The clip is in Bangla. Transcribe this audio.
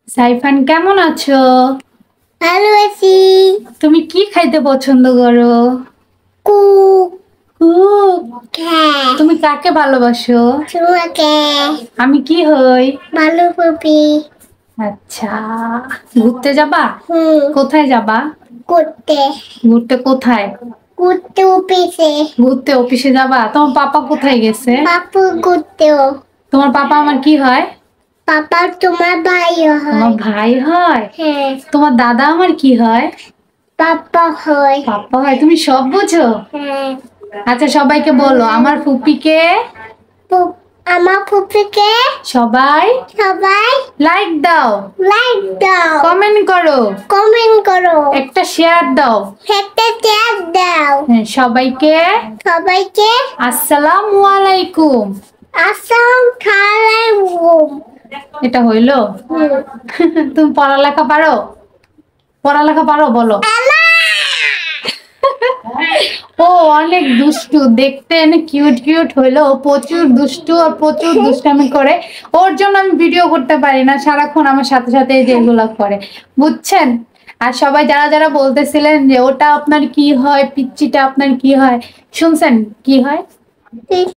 সাইফান কেমন আছো? ভালো আছি। তুমি কি খাইতে পছন্দ করো? কুক। কুক। হ্যাঁ। তুমি কাকে ভালোবাসো? তোমাকে। আমি কি হই? ভালো কপি। আচ্ছা, ঘুরতে যাবা? কোথায় যাবা? করতে। ঘুরতে কোথায়? করতে অফিসে। ঘুরতে অফিসে যাবা? তোমার পাপা কোথায় গেছে? পাপু করতেও। তোমার পাপা আমার কি হয়? পাপা তোমার ভাই আমার হয়। ভাই হয়। হ্যাঁ। তোমার দাদা আমার কি হয়? পাপা হয়। পাপা হয়। তুমি সব বুঝো? হ্যাঁ। আচ্ছা, সবাইকে বলো আমার ফুপিকে আমার ফুপিকে সবাই সবাই লাইক দাও, লাইক দাও, কমেন্ট করো, কমেন্ট করো, একটা শেয়ার দাও। একটা ট্যাগ দাও। সবাইকে সবাইকে আসসালামু আলাইকুম। আসসালামু আলাইকুম। এটা হইলো? তুমি পড়ালেখা পারো? পড়ালেখা পারো বলো। ও অনেক দুষ্টু, দেখতে এনে কিউট কিউট হইলো, প্রচুর দুষ্টু আর প্রচুর দুষ্টামি করে। ওর জন্য আমি ভিডিও করতে পারি না, সারাক্ষণ আমার সাথে সাথে যেগুলো করে, বুঝছেন? আর সবাই যারা যারা বলতেছিলেন যে ওটা আপনার কি হয়, পিচ্চিটা আপনার কি হয়, শুনছেন কি হয়?